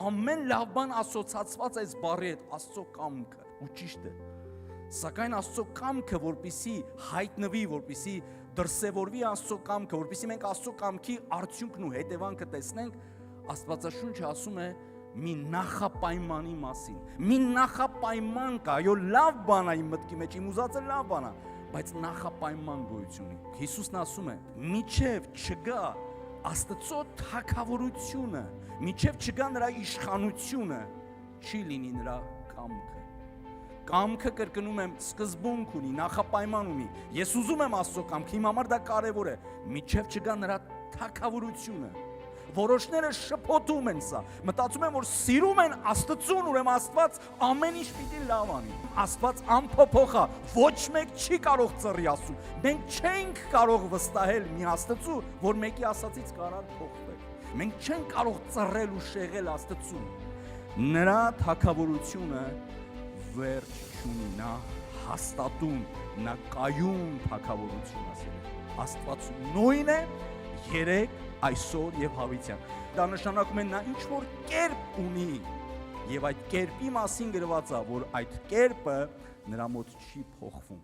ամեն լավ բան ասոցացված է այս բառի հետ, Աստծո կամքը, ու ճիշտ է։ Սակայն Աստծո կամքը, որպեսզի հայտնվի, որպեսզի դրսևորվի Աստծո կամքը, որպեսզի մենք Աստծո կամքի արդյունքն ու հետևանքը տեսնենք, Աստվածաշունչը ասում է մի նախապայմանի մասին։ Մի նախապայման կա, այո, լավ բան է իմ մտքի մեջ, իմ ուզածը լավ բան է, բայց նախապայման գոյություն ունի։ Հիսուսն ասում է, միջև չգա Աստծո թագավորությունը, միջև չգա նրա իշխանությունը, չի լինի նրա կամքը։ Կամքը, կրկնում եմ, սկզբունք ունի, նախապայման ունի։ Ես ուզում եմ Աստծո կամքը, իմ համար դա կարևոր է, միջև չգա նրա թագավորությունը։ Որոշները շփոթում են սա, մտածում են, որ սիրում են Աստծուն, ուրեմն Աստված ամեն ինչ պիտի լավ անի։ Աստված անփոփոխ է, ոչ մեկ չի կարող ծռի ասում։ Մենք չենք կարող վստահել մի Աստծու, որ մեկի ասածից կարող փոխվել։ Մենք չենք կարող ծռել ու շեղել Աստծուն։ Նրա թագավորությունը վերջ չունի, նա հաստատուն, նա կայուն թագավորություն ասել է։ Աստված նույնն է երեք, այսօր եւ հավիտյան։ Դա նշանակում է նա ինչ որ կերպ ունի եւ այդ կերպի մասին գրված է, որ այդ կերպը նրա մոտ չի փոխվում։